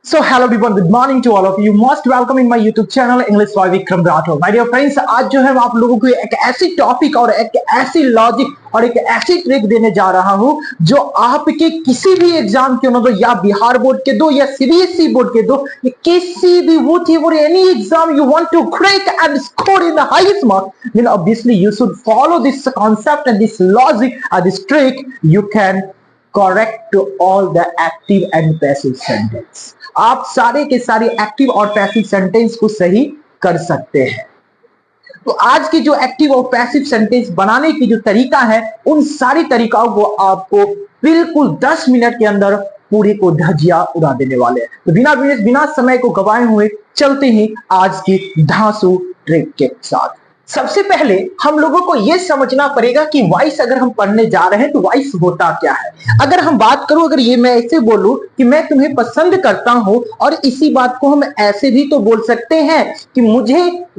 So hello everyone, good morning to all of you. Most welcome in my YouTube channel English by Vikram Rathore. My dear friends, आज जो है मैं आप लोगों को एक ऐसी टॉपिक और एक ऐसी लॉजिक और एक ऐसी ट्रिक देने जा रहा हूं जो आपके किसी भी एग्जाम के दो, या बिहार बोर्ड के दो या सीबीएसई बोर्ड के दो, किसी भी whatever any exam you want to crack and score in the highest mark, then obviously you should follow this concept and this logic and this trick. You can correct to all the active and passive sentence. आप सारे के सारे active और passive sentence को सही कर सकते हैं। तो आज की जो एक्टिव और पैसिव सेंटेंस बनाने की जो तरीका है, उन सारी तरीकाओं को आपको बिल्कुल 10 मिनट के अंदर पूरी को धजिया उड़ा देने वाले हैं। तो बिना समय को गवाए हुए चलते हैं आज की धांसू ट्रिक के साथ। सबसे पहले हम लोगों को यह समझना पड़ेगा कि वॉइस अगर हम पढ़ने जा रहे हैं तो वॉइस होता क्या है। अगर हम बात करूं, अगर ये मैं ऐसे बोलूं कि मैं तुम्हें पसंद करता हूं, और इसी बात को हम ऐसे भी तो बोल सकते हैं कि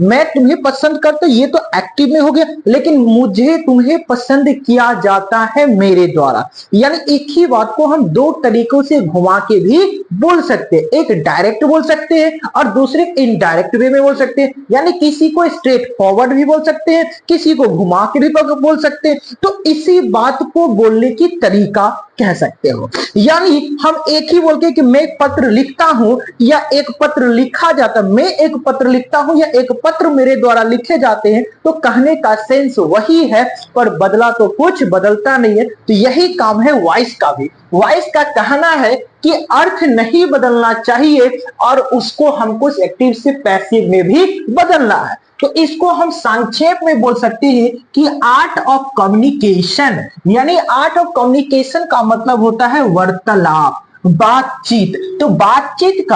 मैं तुम्हें पसंद करता, ये तो एक्टिव में हो गया, लेकिन मुझे तुम्हें पसंद किया जाता है मेरे द्वारा। यानी एक ही बात को हम दो तरीकों से घुमा के भी बोल सकते हैं। एक डायरेक्ट बोल सकते हैं और दूसरे इनडायरेक्ट वे में बोल सकते हैं। यानी किसी को स्ट्रेट फॉरवर्ड भी बोल सकते हैं, किसी को घुमा के भी बोल सकते हैं। तो इसी बात को बोलने की तरीका कह सकते हो। यानी हम एक ही बोल के कि मैं एक पत्र लिखता हूं या एक पत्र लिखा जाता, मैं एक पत्र लिखता हूं या एक पत्र मेरे द्वारा लिखे जाते हैं, तो कहने का सेंस वही है, पर बदला तो कुछ बदलता नहीं है। तो यही काम है वॉइस का भी। वॉइस का कहना है कि अर्थ नहीं बदलना चाहिए और उसको हमको एक्टिव से पैसिव में भी बदलना है। तो इसको हम संक्षेप में बोल सकते हैं कि आर्ट ऑफ कम्युनिकेशन। यानी आर्ट ऑफ कम्युनिकेशन का मतलब होता है वार्तालाप, बातचीत। तो बातचीत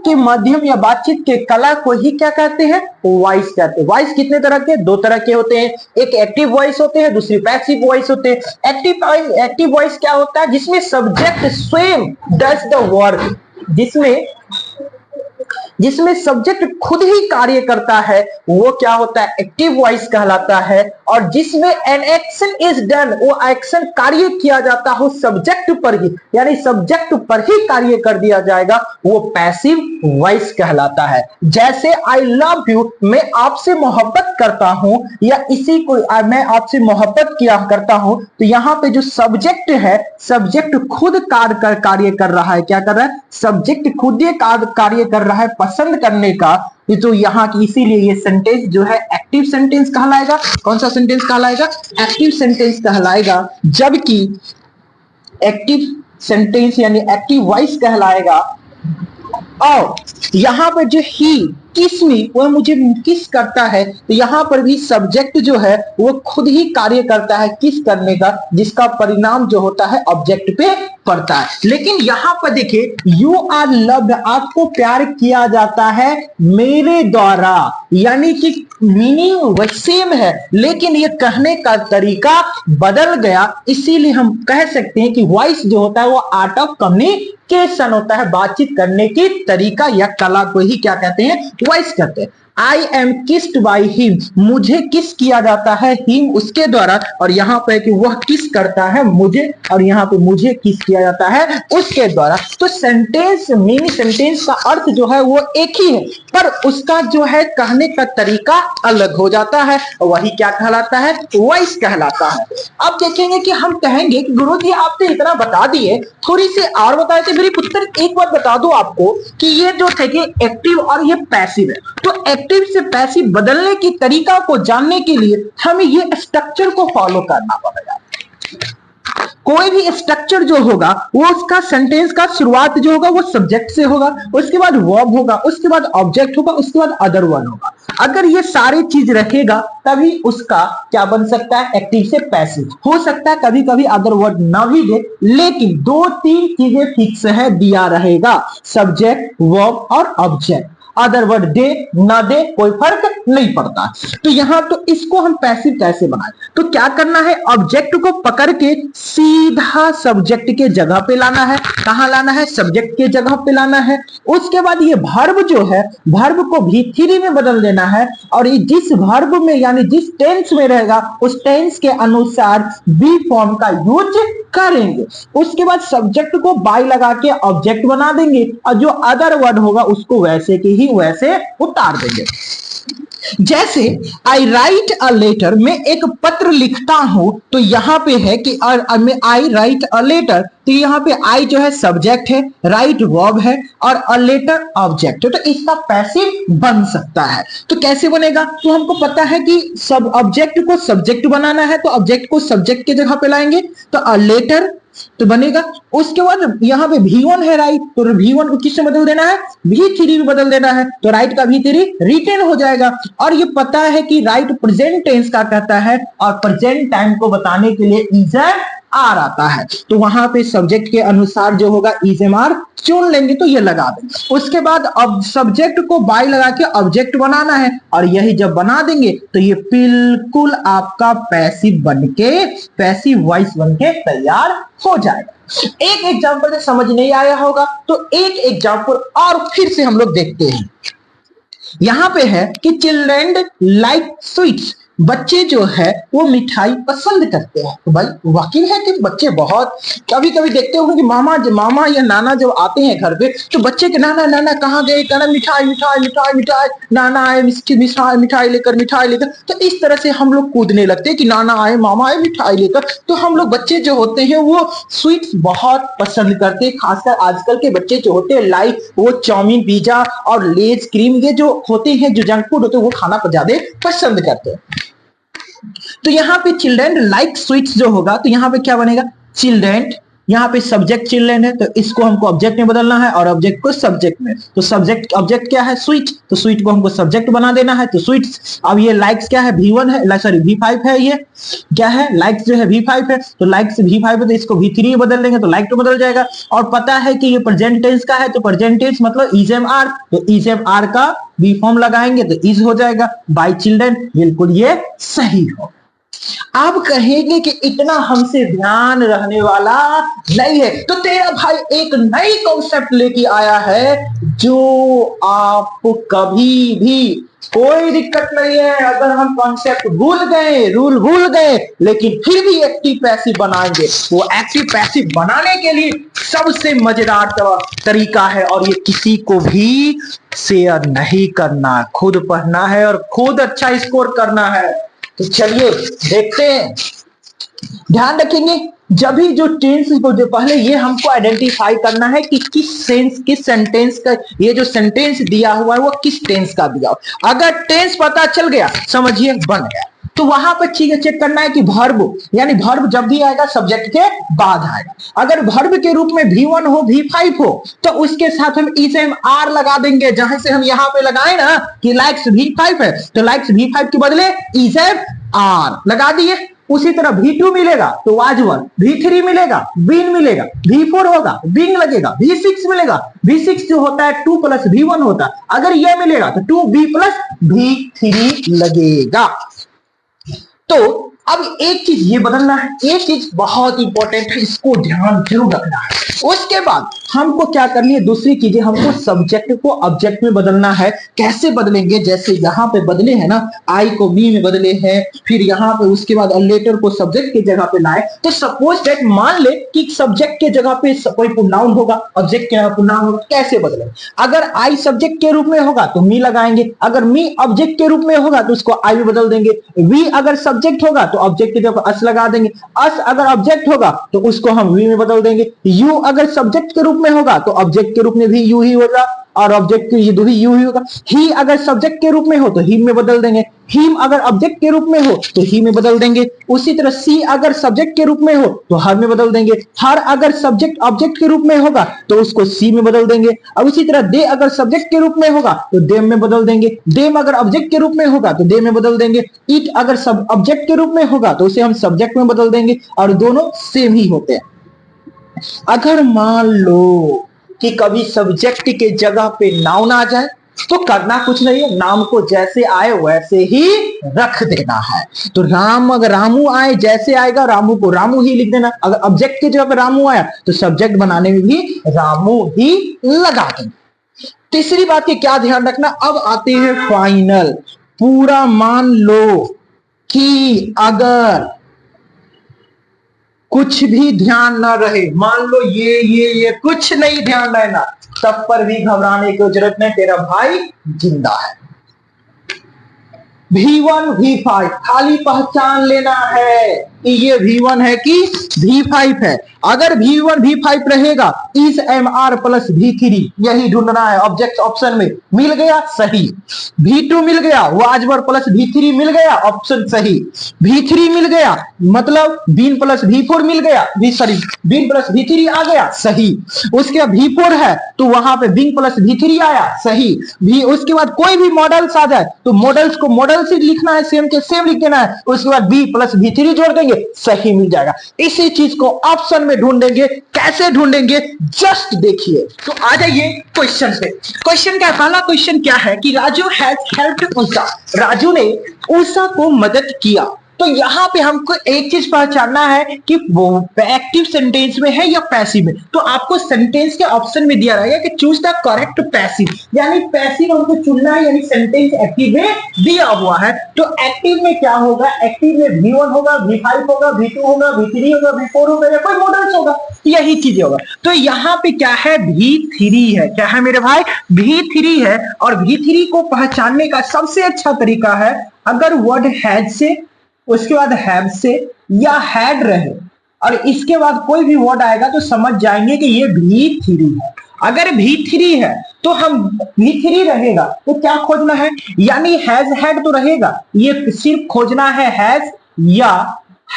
के माध्यम या बातचीत के कला को ही क्या कहते हैं? वॉइस कहते हैं। वॉइस कितने तरह के? दो तरह के होते हैं। एक एक्टिव वॉइस होते हैं, दूसरी पैसिव वॉइस होते हैं। एक्टिव वॉइस क्या होता है? जिसमें सब्जेक्ट स्वयं डज द वर्क, जिसमें सब्जेक्ट खुद ही कार्य करता है, वो क्या होता है? एक्टिव वॉइस कहलाता है। और जिसमें एन एक्शन इज डन, वो एक्शन कार्य किया जाता हो सब्जेक्ट पर ही, यानी सब्जेक्ट पर ही कार्य कर दिया जाएगा, वो पैसिव वॉइस कहलाता है। जैसे आई लव यू, मैं आपसे मोहब्बत करता हूं, या इसी को मैं आपसे मोहब्बत किया करता हूं, तो यहां पे जो सब्जेक्ट है, सब्जेक्ट खुद कार्य कर रहा है। क्या कर रहा है? सब्जेक्ट खुद ये कार्य कर रहा है पसंद करने का। तो यहाँ की इसीलिए ये सेंटेंस जो है एक्टिव सेंटेंस कहलाएगा। कौन सा सेंटेंस कहलाएगा? एक्टिव सेंटेंस कहलाएगा। जबकि एक्टिव सेंटेंस यानी एक्टिव वॉइस कहलाएगा। और यहां पर जो ही किस मी, वह मुझे किस करता है, तो यहां पर भी सब्जेक्ट जो है वो खुद ही कार्य करता है किस करने का, जिसका परिणाम जो होता है ऑब्जेक्ट पे पड़ता है। लेकिन यहां पर देखिए, यू आर लव्ड, आपको प्यार किया जाता है मेरे द्वारा। यानी कि मीनिंग सेम है, लेकिन ये कहने का तरीका बदल गया। इसीलिए हम कह सकते हैं कि वॉइस जो होता है वो आर्ट ऑफ कम्युनिकेशन होता है। बातचीत करने की तरीका या कला को ही क्या कहते हैं? वॉइस कहते हैं। I am kissed by him, मुझे किस किया जाता है हिम, उसके द्वारा। और यहां पर कि वह किस करता है मुझे, और यहां पे मुझे किस किया जाता है उसके द्वारा। तो सेंटेंस मिनी सेंटेंस का अर्थ जो है वो एक ही है, पर उसका जो है कहने का तरीका अलग हो जाता है। वही क्या कहलाता है? वॉइस कहलाता है। अब देखेंगे कि हम कहेंगे कि गुरु जी आप तो इतना बता दिए, थोड़ी सी और बताए थे। मेरी पुत्र एक बात बता दो आपको कि ये जो थे कि एक्टिव और ये पैसिव है, तो एक्टिव से पैसिव बदलने की तरीका को जानने के लिए हमें ये स्ट्रक्चर को फॉलो करना पड़ेगा। कोई भी स्ट्रक्चर जो होगा वो उसका सेंटेंस का शुरुआत जो होगा वो सब्जेक्ट से होगा, उसके बाद वर्ब होगा, उसके बाद ऑब्जेक्ट होगा, उसके बाद अदर वर्ड होगा। अगर ये सारी चीज रखेगा तभी उसका क्या बन सकता है? एक्टिव से पैसिव हो सकता है। कभी कभी अदर वर्ड ना भी दे, लेकिन दो तीन चीजें फिक्स है, दिया रहेगा, सब्जेक्ट, वर्ब और ऑब्जेक्ट। अदर वर्ड दे ना दे कोई फर्क नहीं पड़ता। तो यहां तो इसको हम पैसिव कैसे बनाए, तो क्या करना है, ऑब्जेक्ट को पकड़ के सीधा सब्जेक्ट के जगह पे लाना है। कहां लाना है, सब्जेक्ट के जगह पे लाना है। उसके बाद ये वर्ब जो है, वर्ब को V3 में बदल देना है, और ये जिस वर्ब में यानी जिस टेंस में रहेगा उस टेंस के अनुसार बी फॉर्म का यूज करेंगे। उसके बाद सब्जेक्ट को बाय लगा के ऑब्जेक्ट बना देंगे, और जो अदर वर्ड होगा उसको वैसे के ही वैसे उतार देंगे। जैसे आई राइट अ लेटर, मैं एक पत्र लिखता हूं, तो यहां पे है कि आई राइट अ लेटर, तो यहां पे आई जो है सब्जेक्ट है, राइट वर्ब है, और अ लेटर ऑब्जेक्ट है, तो इसका पैसिव बन सकता है। तो कैसे बनेगा, तो हमको पता है कि सब ऑब्जेक्ट को सब्जेक्ट बनाना है, तो ऑब्जेक्ट को सब्जेक्ट के जगह पे लाएंगे, तो अ लेटर तो बनेगा। उसके बाद यहां पे V1 है राइट, तो V1 को किससे बदल देना है, V3 में बदल देना है, तो राइट का V3 रिटेन हो जाएगा। और ये पता है कि राइट प्रेजेंट टेंस का कहता है, और प्रेजेंट टाइम को बताने के लिए इज आर आता है, तो वहां पे सब्जेक्ट के अनुसार जो होगा इज एम आर चुन लेंगे, तो ये लगा देंगे। उसके बाद अब सब्जेक्ट को बाय लगा के ऑब्जेक्ट बनाना है, और यही जब बना देंगे तो ये बिल्कुल आपका पैसिव बनके, पैसिव वॉइस बनके तैयार हो जाएगा। एक एग्जांपल से समझ नहीं आया होगा, तो एक एग्जांपल और फिर से हम लोग देखते हैं। यहां पे है कि चिल्ड्रन लाइक स्वीट्स, बच्चे जो है वो मिठाई पसंद करते हैं। तो भाई वाकई है कि बच्चे बहुत, कभी कभी देखते होंगे कि मामा या नाना जब आते हैं घर पे, तो बच्चे के नाना नाना कहाँ गए, कहना मिठाई मिठाई मिठाई मिठाई, नाना आए मिठाई मिठाई लेकर, तो इस तरह से हम लोग कूदने लगते हैं कि नाना आए मामा आए मिठाई लेकर। तो हम लोग बच्चे जो होते हैं वो स्वीट्स बहुत पसंद करते हैं, खासकर आजकल के बच्चे जो होते हैं लाइक वो चाउमीन पिज्जा और लेज क्रीम, ये जो होते हैं जो जंक फूड होते हैं वो खाना ज्यादा पसंद करते हैं। तो यहां पे चिल्ड्रन लाइक स्वीट्स जो होगा, तो यहां पे क्या बनेगा, चिल्ड्रन, यहां पे सब्जेक्ट चिल्ड्रन है, तो इसको हमको ऑब्जेक्ट में बदलना है, और ऑब्जेक्ट को सब्जेक्ट में, तो सब्जेक्ट ऑब्जेक्ट क्या है, स्वीट, तो स्वीट को हमको सब्जेक्ट बना देना है, तो स्वीट्स। अब ये लाइक्स क्या है, V1 है, सॉरी V5 है, ये क्या है, लाइक्स जो है V5 है, तो लाइक्स V5 है, तो इसको V3 में बदल देंगे, तो लाइक तो बदल जाएगा। और पता है कि ये प्रेजेंट टेंस का है, तो प्रेजेंट टेंस मतलब इज एम आर, तो इज एम आर का बी फॉर्म लगाएंगे तो इज हो जाएगा, बाय चिल्ड्रन, बिल्कुल ये सही हो। आप कहेंगे कि इतना हमसे ध्यान रहने वाला नहीं है, तो तेरा भाई एक नई कॉन्सेप्ट लेके आया है, जो आप कभी भी, कोई दिक्कत नहीं है अगर हम कॉन्सेप्ट भूल गए, रूल भूल गए, लेकिन फिर भी एक्टिव पैसिव बनाएंगे। वो एक्टिव पैसिव बनाने के लिए सबसे मजेदार तरीका है, और ये किसी को भी शेयर नहीं करना, खुद पढ़ना है और खुद अच्छा स्कोर करना है। तो चलिए देखते हैं, ध्यान रखेंगे जब भी जो टेंस को, जो पहले ये हमको आइडेंटिफाई करना है कि किस सेंटेंस का, ये जो सेंटेंस दिया हुआ है वो किस टेंस का दिया। अगर टेंस पता चल गया समझिए बन गया। तो वहां पर चेक करना है कि वर्ब, यानी वर्ब जब भी आएगा सब्जेक्ट के बाद आएगा। अगर वर्ब के रूप में V1 हो V5 हो तो उसके साथ हम इज एम आर लगा देंगे, जहां से हम यहां पे लगाए ना कि लाइक्स V5 है, तो लाइक्स V5 के बदले इज एम आर लगा दिए। उसी तरह V2 मिलेगा तो वाज वन, V3 मिलेगा बीन मिलेगा, V4 होगा बिंग लगेगा, V6 मिलेगा, V6 जो होता है 2 + V1 होता है, अगर ये मिलेगा तो 2B + V3 लगेगा। तो अब एक चीज ये बदलना है, एक चीज बहुत इंपॉर्टेंट है, इसको ध्यान जरूर रखना है। उसके बाद हमको क्या करनी है, दूसरी चीजें हमको सब्जेक्ट को ऑब्जेक्ट में बदलना है। कैसे बदलेंगे, जैसे यहाँ पे बदले हैं ना, आई को मी में बदले हैं, फिर यहाँ पे उसके बाद लेटर को सब्जेक्ट की जगह पे लाए। तो सपोज दैट मान ले कि सब्जेक्ट के जगह पे कोई प्रोनाउन होगा, ऑब्जेक्ट के प्रोनाउन होगा, कैसे बदले। अगर आई सब्जेक्ट के रूप में होगा तो मी लगाएंगे, अगर मी ऑब्जेक्ट के रूप में होगा तो उसको आई में बदल देंगे। वी अगर सब्जेक्ट होगा तो ऑब्जेक्ट की जगह अस लगा देंगे, अस अगर ऑब्जेक्ट होगा तो उसको हम वी में बदल देंगे। यू अगर सब्जेक्ट के रूप में होगा तो ऑब्जेक्ट के रूप में भी यू ही होगा, और ऑब्जेक्ट के ये भी यू ही होगा। ही अगर सब्जेक्ट के रूप में हो तो हिम में बदल देंगे, हिम अगर ऑब्जेक्ट के रूप में हो तो ही में बदल देंगे। उसी तरह सी अगर सब्जेक्ट के रूप में हो तो हर में बदल देंगे, हर अगर सब्जेक्ट ऑब्जेक्ट के रूप में होगा तो उसको सी में बदल देंगे। अब उसी तरह दे अगर सब्जेक्ट के रूप में होगा तो देम में बदल देंगे, देम अगर ऑब्जेक्ट के रूप में होगा तो दे में बदल देंगे। इट अगर सब ऑब्जेक्ट के रूप में होगा तो उसे हम सब्जेक्ट में बदल देंगे, और दोनों सेम ही होते हैं। अगर मान लो कि कभी सब्जेक्ट के जगह पे नाउन आ जाए तो करना कुछ नहीं है, नाम को जैसे आए वैसे ही रख देना है। तो राम, अगर रामू आए, जैसे आएगा रामू को रामू ही लिख देना। अगर ऑब्जेक्ट की जगह पे रामू आया तो सब्जेक्ट बनाने में भी रामू ही लगा देना। तीसरी बात की क्या ध्यान रखना, अब आते हैं फाइनल। पूरा मान लो कि अगर कुछ भी ध्यान ना रहे, मान लो ये कुछ नहीं ध्यान रहना, तब पर भी घबराने की जरूरत नहीं, तेरा भाई जिंदा है। V1 V5 खाली पहचान लेना है कि ये V1 है कि V5 है। अगर V1 V5 रहेगा इस MR प्लस V3, यही ढूंढना है। ऑब्जेक्ट ऑप्शन में मिल गया, सही। V2 मिल गया, वाजवर प्लस V3 मिल गया, ऑप्शन सही। V3 मिल गया मतलब बीन प्लस V4 मिल गया, बीन प्लस V3 आ गया, सही। उसके बाद V4 है तो वहां पे बिंग प्लस V3 आया, सही। उसके बाद कोई भी मॉडल्स आ जाए तो मॉडल्स को मॉडल से लिखना है, सेम के सेम लिख देना है। उसके बाद B प्लस V3 जोड़ देंगे, सही मिल जाएगा। इसी चीज को ऑप्शन में ढूंढेंगे। कैसे ढूंढेंगे, जस्ट देखिए। तो आ जाइए क्वेश्चन पे। क्वेश्चन का पहला क्वेश्चन क्या है कि राजू हैज हेल्प्ड उषा, राजू ने उषा को मदद किया। तो यहां पे हमको एक चीज पहचानना है कि वो एक्टिव सेंटेंस में है या पैसिव में। तो आपको सेंटेंस के ऑप्शन में दिया रहेगा कि चूज द करेक्ट पैसिव, यानी पैसिव हमको चुनना है, यानी सेंटेंस एक्टिव में दिया हुआ है। तो एक्टिव में क्या होगा, एक्टिव में V1 होगा, V5 होगा, V2 होगा, V3 होगा, V4 होगा, या कोई मॉडल्स होगा, यही चीजें होगा। तो यहाँ पे क्या है, V3 है। क्या है मेरे भाई, V3 है। और V3 को पहचानने का सबसे अच्छा तरीका है, अगर वर्ड हैज से, उसके बाद हैव से या हैड रहे और इसके बाद कोई भी वर्ड आएगा तो समझ जाएंगे कि ये V3 है। अगर V3 है तो हम V3 रहेगा तो क्या खोजना है, यानी हैज हैड तो रहेगा, ये सिर्फ खोजना है हैज या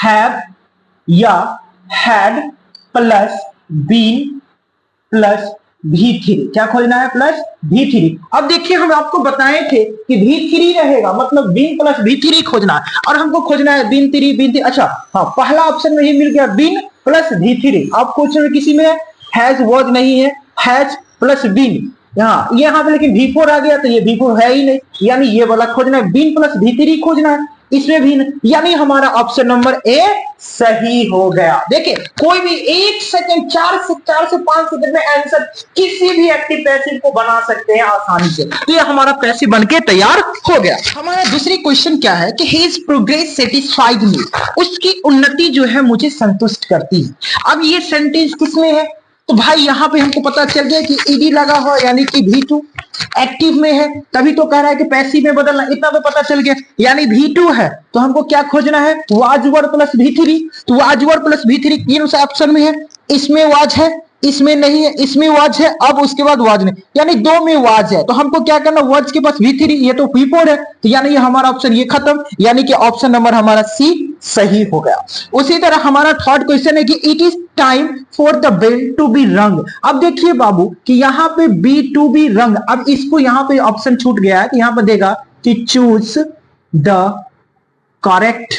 हैव या had plus been plus V3। क्या खोजना है, प्लस V3। अब देखिए हम आपको बताए थे कि V3 रहेगा मतलब बीन प्लस V3 खोजना है, और हमको खोजना है बीन 3। अच्छा हाँ, पहला ऑप्शन में ही मिल गया बीन प्लस V3। अब क्वेश्चन में किसी में हैज वर्ड नहीं है, हैज प्लस बीन यहाँ पे लेकिन V4 आ गया तो ये V4 है ही नहीं, यानी ये वाला खोजना है, बीन प्लस V3 खोजना है, इसमें भी, यानी हमारा ऑप्शन नंबर ए सही हो गया। देखिए कोई भी 1 सेकंड 4 से 5 सेकंड में आंसर किसी भी एक्टिव पैसिव को बना सकते हैं आसानी से। तो ये हमारा पैसिव बनके तैयार हो गया। हमारा दूसरी क्वेश्चन क्या है कि हिज प्रोग्रेस सेटिस्फाइड मी, उसकी उन्नति जो है मुझे संतुष्ट करती है। अब ये सेंटेंस किसमें है, तो भाई यहाँ पे हमको पता चल गया कि ईडी लगा हुआ, यानी कि V2 एक्टिव में है, तभी तो कह रहा है कि पैसिव में बदलना, इतना तो पता चल गया। यानी V2 है तो हमको क्या खोजना है, वाज वर्ड प्लस V3। तो वाज वर्ड प्लस V3 तीनों से ऑप्शन में है, इसमें वाज है, इसमें नहीं है, इसमें वाज है, अब उसके बाद वाज नहीं, यानी दो में वाज है। तो हमको क्या करना, वाज के पास V3, ये तो V4 है, तो यानी ये हमारा ऑप्शन ये खत्म, यानी कि ऑप्शन नंबर हमारा सी सही हो गया। उसी तरह हमारा थर्ड क्वेश्चन है कि it is time for the bell to be rung. अब देखिए बाबू कि यहाँ पे बी टू बी रंग, अब इसको यहाँ पे ऑप्शन छूट गया है, कि यहाँ पे देगा कि चूज द करेक्ट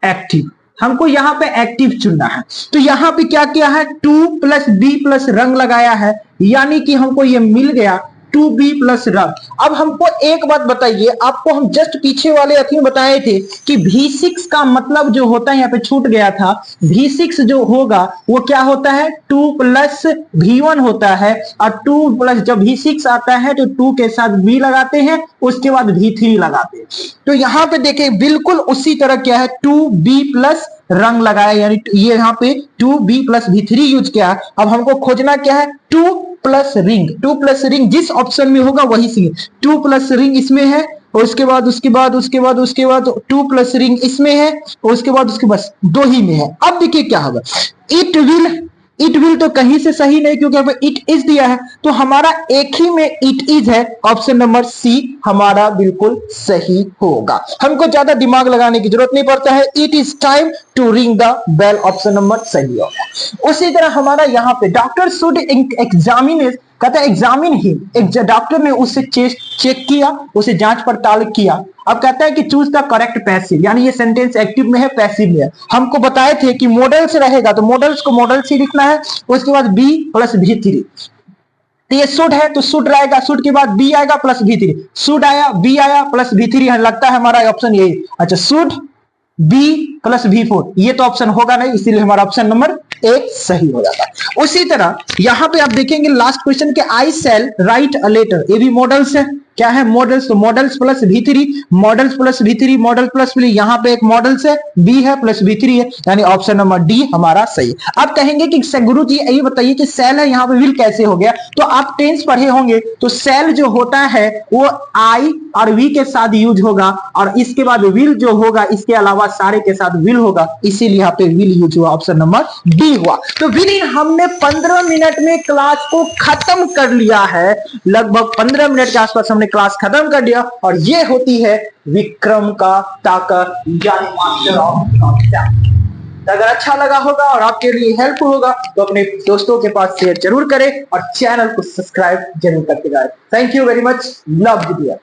एक्टिव, हमको यहाँ पे एक्टिव चुनना है। तो यहाँ पे क्या किया है, 2 प्लस बी प्लस रंग लगाया है, यानी कि हमको ये मिल गया 2b प्लस रंग। अब हमको एक बात बताइए, आपको हम जस्ट पीछे वाले अथी में बताए थे कि V6 का मतलब जो होता है, यहाँ पे छूट गया था, V6 जो होगा वो क्या होता है, 2 प्लस V1 होता है, और 2 प्लस जब V6 आता है तो 2 के साथ V लगाते हैं, उसके बाद V3 लगाते हैं। तो यहाँ पे देखें बिल्कुल उसी तरह क्या है, 2b प्लस रंग लगाया, यानी ये यहाँ पे 2b प्लस V3 यूज किया। अब हमको खोजना क्या है, 2 प्लस रिंग, 2 प्लस रिंग जिस ऑप्शन में होगा वही सी, 2 प्लस रिंग इसमें है, और उसके बाद 2 प्लस रिंग इसमें है, और उसके बाद बस 2 ही में है। अब देखिए क्या होगा, इट विल तो कहीं से सही नहीं, क्योंकि इट इज दिया है, तो हमारा एक ही में इट इज है, ऑप्शन नंबर सी हमारा बिल्कुल सही होगा। हमको ज्यादा दिमाग लगाने की जरूरत नहीं पड़ता है, it is time to ring the bell, option number सही होगा। उसी तरह हमारा यहाँ पे डॉक्टर शुड एग्जामिन, कहता है एग्जामिन ही, एक डॉक्टर ने उसे चेक किया, उसे जांच पड़ताल किया। अब कहता है कि चूज द करेक्ट पैसिव, यानी ये सेंटेंस एक्टिव में है पैसिव में है। हमको बताए थे कि मॉडल्स रहेगा तो मॉडल्स को मॉडल्स ही लिखना है, उसके बाद बी प्लस V3, तो ये शुड है तो शुड रहेगा, शुड के बाद बी आएगा प्लस V3, शुड आया बी आया प्लस V3, लगता है हमारा ऑप्शन यही। अच्छा, शुड बी प्लस V4, ये तो ऑप्शन होगा नहीं, इसीलिए हमारा ऑप्शन नंबर एक सही हो जाता है। उसी तरह यहां पे आप देखेंगे लास्ट क्वेश्चन के आई सेल राइट अ लेटर, ये भी मॉडल्स है। क्या है? मॉडल्स। तो models plus V3, models plus V3, model plus V, यहां पे एक मॉडल्स है, बी है प्लस V3 है, यानी ऑप्शन नंबर डी हमारा सही। अब कहेंगे कि गुरु जी ये बताइए कि सेल है, यहां पे विल कैसे हो गया? तो आप टेंस पढ़े होंगे, तो सेल जो होता है वो आई और वी के साथ यूज होगा, और इसके बाद विल जो होगा इसके अलावा सारे के साथ विल होगा, इसीलिए यहां पे विल यूज हुआ, ऑप्शन नंबर डी हुआ। तो विनीत हमने 15 मिनट में क्लास को खत्म कर लिया है, लगभग 15 मिनट के आसपास हमने क्लास खत्म कर दिया, और ये होती है विक्रम का ताकत, यानी मास्टर ऑफ कॉन्सेप्ट। अगर अच्छा लगा होगा और आपके लिए हेल्पफुल होगा तो अपने दोस्तों के पास शेयर जरूर करें और चैनल को सब्सक्राइब जरूर करके जाए। Thank you very much, love you dear.